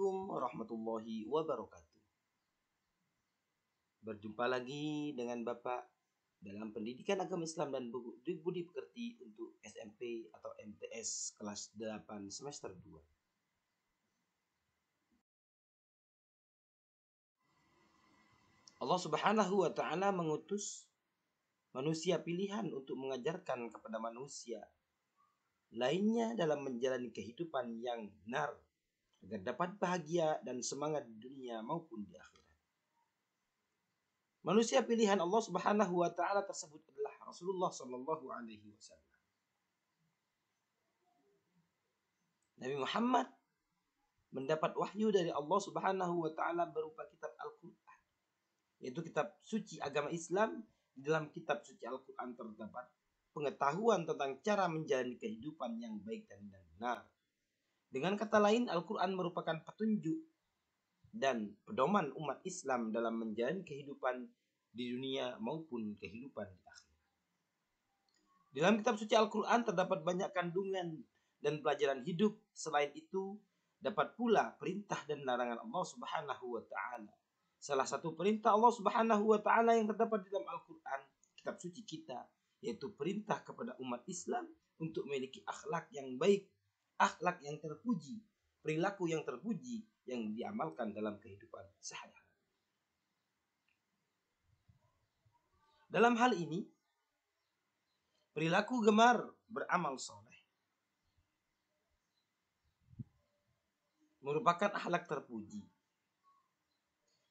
Assalamualaikum warahmatullahi wabarakatuh. Berjumpa lagi dengan Bapak dalam pendidikan agama Islam dan budi pekerti untuk SMP atau MTS kelas 8 semester 2. Allah Subhanahu wa ta'ala mengutus manusia pilihan untuk mengajarkan kepada manusia lainnya dalam menjalani kehidupan yang benar agar dapat bahagia dan semangat di dunia maupun di akhirat. Manusia pilihan Allah Subhanahu wa ta'ala tersebut adalah Rasulullah Sallallahu Alaihi Wasallam. Nabi Muhammad mendapat wahyu dari Allah Subhanahu wa ta'ala berupa kitab Al-Quran, yaitu kitab suci agama Islam. Di dalam kitab suci Al-Quran terdapat pengetahuan tentang cara menjalani kehidupan yang baik dan benar. Dengan kata lain, Al-Quran merupakan petunjuk dan pedoman umat Islam dalam menjalani kehidupan di dunia maupun kehidupan di akhirat. Dalam kitab suci Al-Quran terdapat banyak kandungan dan pelajaran hidup. Selain itu, dapat pula perintah dan larangan Allah Subhanahu wa ta'ala. Salah satu perintah Allah Subhanahu wa ta'ala yang terdapat di dalam Al-Quran, kitab suci kita, yaitu perintah kepada umat Islam untuk memiliki akhlak yang baik, akhlak yang terpuji, perilaku yang terpuji yang diamalkan dalam kehidupan sehari-hari. Dalam hal ini, perilaku gemar beramal soleh merupakan akhlak terpuji,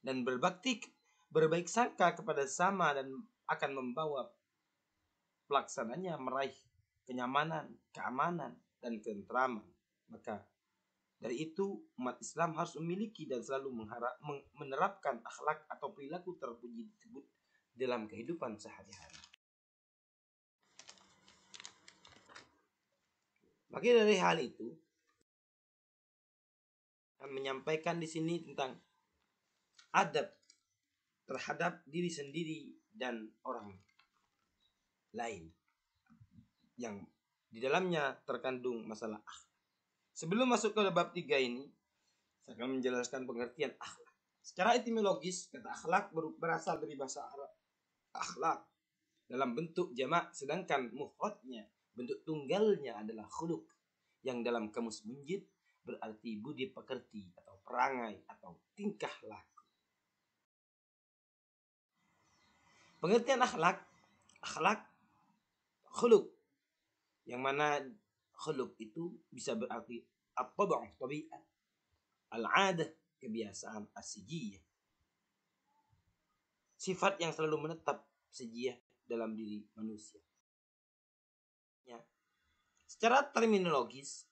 dan berbakti berbaik sangka kepada sesama dan akan membawa pelaksananya meraih kenyamanan, keamanan, dan ketentraman. Maka dari itu umat Islam harus memiliki dan selalu menerapkan akhlak atau perilaku terpuji tersebut dalam kehidupan sehari-hari. Maka dari hal itu, akan menyampaikan di sini tentang adab terhadap diri sendiri dan orang lain yang di dalamnya terkandung masalah akhlak. Sebelum masuk ke bab 3 ini, saya akan menjelaskan pengertian akhlak. Secara etimologis, kata akhlak berasal dari bahasa Arab akhlak dalam bentuk jamak, sedangkan mufradnya, bentuk tunggalnya adalah khuluq, yang dalam kamus Munjid berarti budi pekerti atau perangai atau tingkah laku. Pengertian akhlak khuluq, yang mana khuluq itu bisa berarti at-tab'u, tabiat, al-'adah, kebiasaan, as-sijiyah, sifat yang selalu menetap sejiyah dalam diri manusia. Ya. Secara terminologis,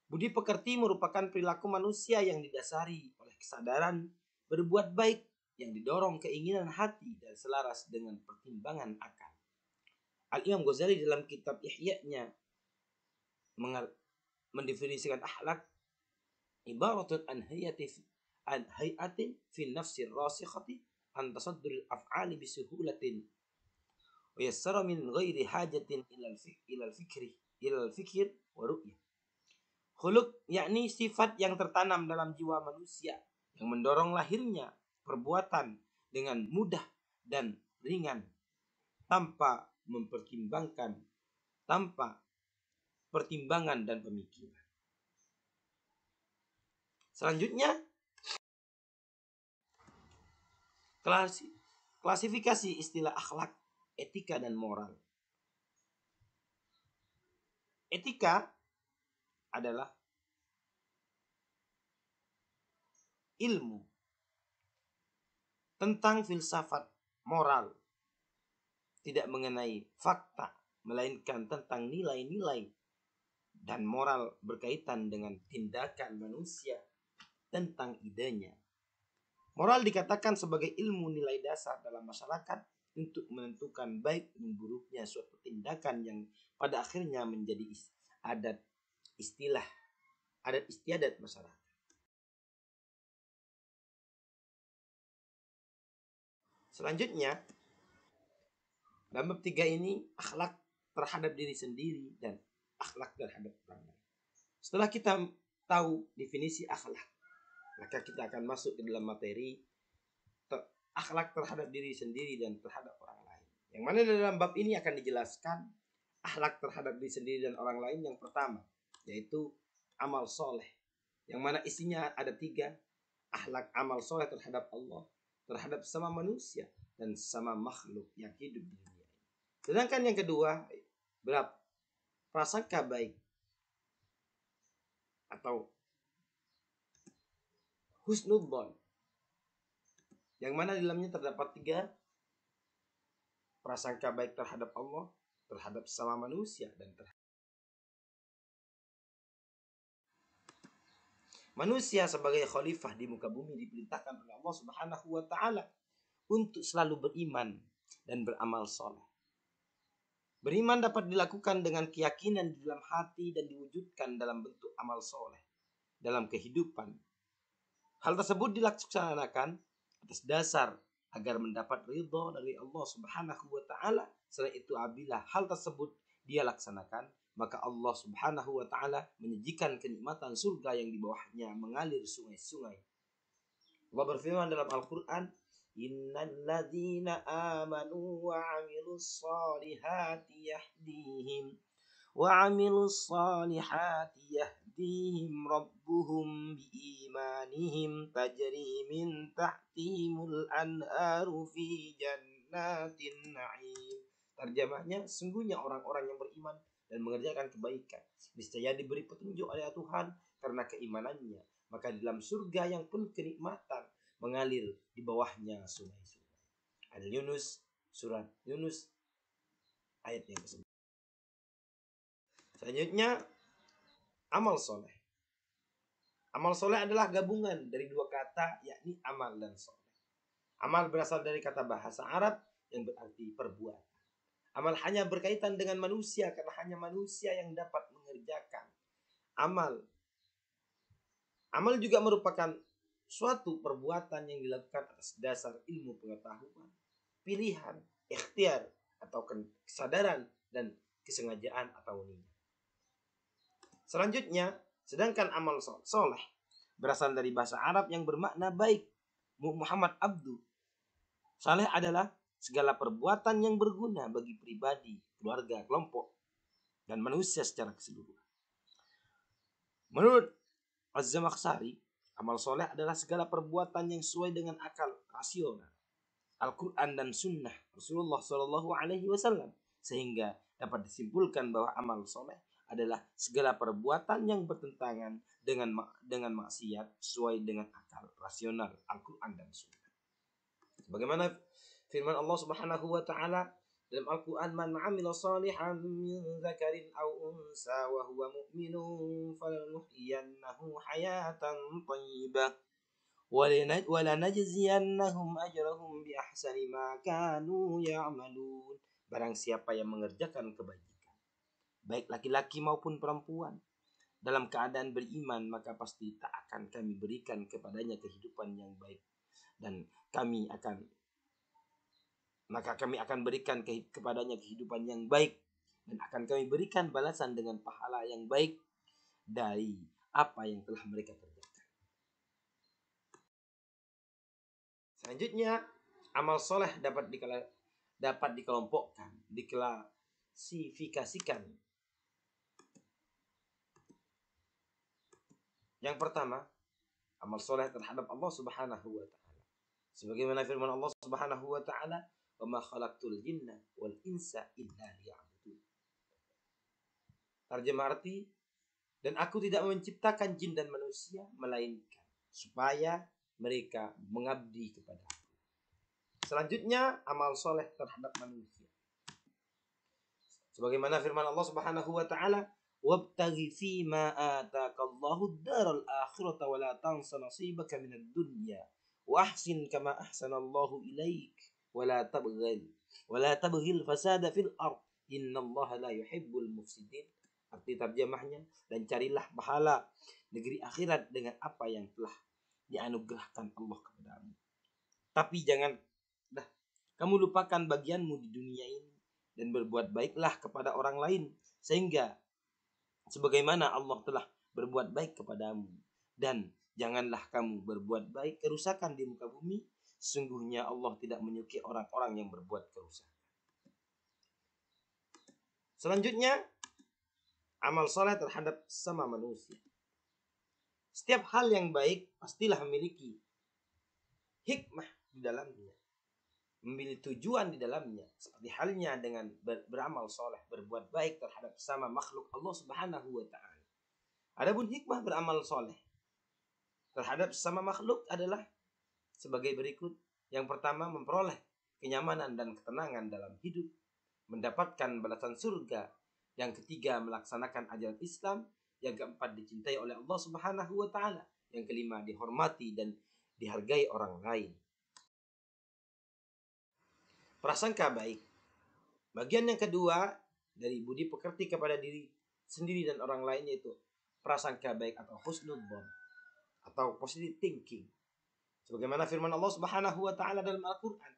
budi pekerti merupakan perilaku manusia yang didasari oleh kesadaran berbuat baik yang didorong keinginan hati dan selaras dengan pertimbangan akal. Al-Imam Ghazali dalam kitab Ihya-nya mendefinisikan akhlak ibaratun an hayatin fi nafsi rasikhati an tasaddur al-af'ali bisuhulatin wa yassara min ghairi hajatin ila al-fikr wa ru'yah. Khuluq yakni sifat yang tertanam dalam jiwa manusia yang mendorong lahirnya perbuatan dengan mudah dan ringan tanpa pertimbangan dan pemikiran. Selanjutnya, klasifikasi istilah akhlak, etika dan moral. Etika adalah ilmu tentang filsafat moral, tidak mengenai fakta, melainkan tentang nilai-nilai dan moral berkaitan dengan tindakan manusia tentang idenya. Moral dikatakan sebagai ilmu nilai dasar dalam masyarakat untuk menentukan baik dan buruknya suatu tindakan yang pada akhirnya menjadi adat istiadat masyarakat. Selanjutnya, dalam bab 3 ini akhlak terhadap diri sendiri dan akhlak terhadap orang lain. Setelah kita tahu definisi akhlak, maka kita akan masuk ke dalam materi akhlak terhadap diri sendiri dan terhadap orang lain. Yang mana dalam bab ini akan dijelaskan akhlak terhadap diri sendiri dan orang lain. Yang pertama yaitu amal soleh, yang mana isinya ada 3. Akhlak amal soleh terhadap Allah, terhadap sama manusia, dan sama makhluk yang hidup di dunia ini. Sedangkan yang kedua, berapa? Prasangka baik atau husnudzon, yang mana di dalamnya terdapat 3 prasangka baik terhadap Allah, terhadap sama manusia, dan terhadap manusia. Sebagai khalifah di muka bumi diperintahkan oleh Allah Subhanahu wa taala untuk selalu beriman dan beramal soleh. Beriman dapat dilakukan dengan keyakinan di dalam hati dan diwujudkan dalam bentuk amal soleh dalam kehidupan. Hal tersebut dilaksanakan atas dasar agar mendapat ridho dari Allah Subhanahu wa taala. Selain itu, apabila hal tersebut dia laksanakan, maka Allah Subhanahu wa taala menyajikan kenikmatan surga yang di bawahnya mengalir sungai-sungai. Allah berfirman dalam Al-Qur'an, innal ladzina amanu wa 'amilus solihati yahdihim rabbuhum biimanihim tajri min tahtihimul anharu fi jannatin na'im. Terjemahnya, sungguhnya orang-orang yang beriman dan mengerjakan kebaikan niscaya diberi petunjuk oleh Tuhan karena keimanannya, maka di dalam surga yang penuh kenikmatan mengalir di bawahnya sungai-sungai. Al-Yunus, surat Yunus ayat yang ke-9. Selanjutnya, amal soleh. Amal soleh adalah gabungan dari 2 kata, yakni amal dan soleh. Amal berasal dari kata bahasa Arab yang berarti perbuatan. Amal hanya berkaitan dengan manusia karena hanya manusia yang dapat mengerjakan amal. Amal juga merupakan suatu perbuatan yang dilakukan atas dasar ilmu pengetahuan, pilihan, ikhtiar atau kesadaran dan kesengajaan atau niat. Selanjutnya, sedangkan amal soleh berasal dari bahasa Arab yang bermakna baik. Muhammad Abdu. Saleh adalah segala perbuatan yang berguna bagi pribadi, keluarga, kelompok, dan manusia secara keseluruhan. Menurut Az-Zamakhsyari, amal soleh adalah segala perbuatan yang sesuai dengan akal rasional, Al-Quran dan Sunnah Rasulullah SAW, sehingga dapat disimpulkan bahwa amal soleh adalah segala perbuatan yang bertentangan dengan maksiat sesuai dengan akal rasional, Al-Quran dan Sunnah. Bagaimana firman Allah Subhanahu wa taala dalam Al-Quran, man 'amila shalihan min dzakarin aw unsa wa huwa mu'minun falanuhyiyannahu hayatan thayyibah wa lanajziyannahum ajrahum bi ahsani ma kanu ya'malun. Barang siapa yang mengerjakan kebaikan, baik laki-laki maupun perempuan, dalam keadaan beriman, maka pasti tak akan kami berikan kepadanya kehidupan yang baik, dan kami akan berikan kepadanya kehidupan yang baik, dan akan kami berikan balasan dengan pahala yang baik dari apa yang telah mereka kerjakan. Selanjutnya, amal soleh dapat dikelompokkan, diklasifikasikan. Yang pertama, amal soleh terhadap Allah Subhanahu wa taala. Sebagaimana firman Allah Subhanahu wa taala, "Wa ma khalaqtul jinna wal insa illa liya'budun." Terjemah arti, dan aku tidak menciptakan jin dan manusia melainkan supaya mereka mengabdi kepada aku. Selanjutnya, amal soleh terhadap manusia. Sebagaimana firman Allah Subhanahu wa taala, "Wabtaghi fima ataakallahu ad-daral akhirata wa la tansa nasibaka minad dunya wa ahsin kama ahsanallahu ilaik wa la tabghil fasada fil ard innallaha la yuhibbul mufsidin." Arti terjemahnya, dan carilah pahala negeri akhirat dengan apa yang telah dianugerahkan Allah kepadamu. Tapi jangan kamu lupakan bagianmu di dunia ini dan berbuat baiklah kepada orang lain, sehingga sebagaimana Allah telah berbuat baik kepadamu. Dan janganlah kamu berbuat baik kerusakan di muka bumi. Sesungguhnya Allah tidak menyukai orang-orang yang berbuat kerusakan. Selanjutnya, amal soleh terhadap sama manusia. Setiap hal yang baik pastilah memiliki hikmah di dalamnya, memiliki tujuan di dalamnya. Seperti halnya dengan beramal soleh, berbuat baik terhadap sama makhluk Allah Subhanahu wa Ta'ala. Adapun hikmah beramal soleh terhadap sama makhluk adalah sebagai berikut. Yang pertama, memperoleh kenyamanan dan ketenangan dalam hidup, mendapatkan balasan surga. Yang ketiga, melaksanakan ajaran Islam. Yang keempat, dicintai oleh Allah Subhanahu wa Ta'ala. Yang kelima, dihormati dan dihargai orang lain. Prasangka baik. Bagian yang kedua dari budi pekerti kepada diri sendiri dan orang lain, yaitu prasangka baik atau husnudzon atau positive thinking. Sebagaimana firman Allah Subhanahu wa Ta'ala dalam Al-Qur'an,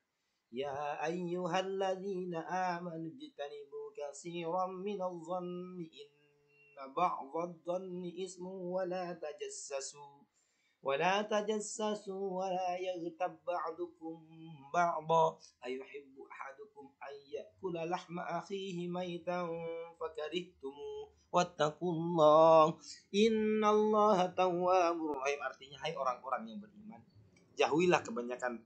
ya ayyuhalladzina amanu jtanibu katsiran minadh-dhanni inna ba'dadh-dhanni ismun wa la tajassasu wa la yaghtab ba'dukum ba'dha ayuhibbu ahadukum an ya'kula lahma akhihi maytan fakarihtumuh wattaqullah innallaha tawwabur rahim. Artinya, hai orang-orang yang beriman, jauhilah kebanyakan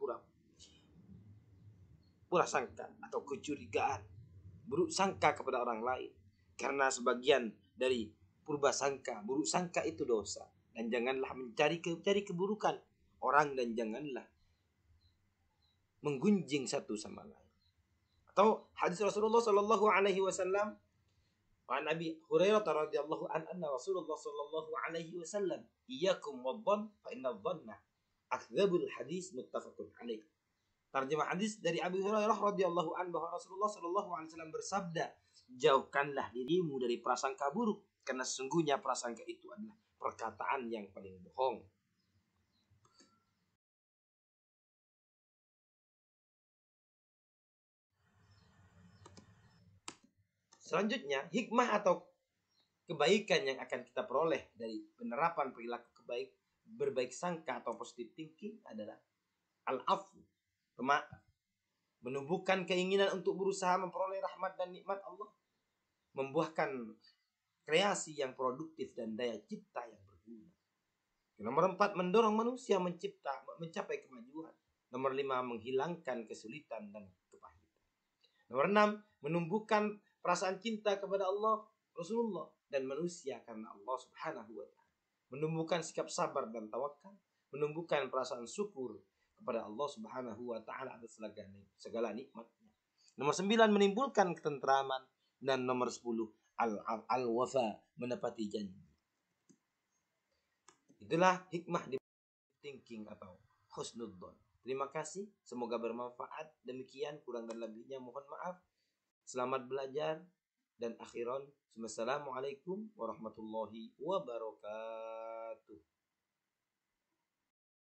prasangka atau kecurigaan, buruk sangka kepada orang lain, karena sebagian dari buruk sangka itu dosa. Dan janganlah mencari keburukan orang, dan janganlah menggunjing satu sama lain. Atau hadis Rasulullah sallallahu alaihi wasallam, wa Nabi Hurairah radhiyallahu anna Rasulullah sallallahu alaihi wasallam, iyyakum wadh-dhann fa inna dhanna akdzabul hadis, muttafaqun alaih. Terjemah hadis dari Abu Hurairah radhiyallahu anhu bahwa Rasulullah sallallahu alaihi wasallam bersabda, jauhkanlah dirimu dari prasangka buruk, karena sesungguhnya prasangka itu adalah perkataan yang paling bohong. Selanjutnya, hikmah atau kebaikan yang akan kita peroleh dari penerapan perilaku berbaik sangka atau positive thinking adalah al-afu, pemaaf, menumbuhkan keinginan untuk berusaha memperoleh rahmat dan nikmat Allah, membuahkan kreasi yang produktif dan daya cipta yang berguna. Nomor 4, mendorong manusia mencapai kemajuan. Nomor 5, menghilangkan kesulitan dan kepahitan. Nomor 6, menumbuhkan perasaan cinta kepada Allah, Rasulullah, dan manusia karena Allah Subhanahu wa Ta'ala. Menumbuhkan sikap sabar dan tawakal, menumbuhkan perasaan syukur kepada Allah Subhanahu wa Ta'ala atas segala nikmatnya. Nomor 9, menimbulkan ketentraman. Dan nomor 10, al-wafa, menepati janji. Itulah hikmah di thinking atau husnudzon. Terima kasih, semoga bermanfaat. Demikian, kurang dan lebihnya mohon maaf. Selamat belajar dan akhiran. Wassalamualaikum warahmatullahi wabarakatuh.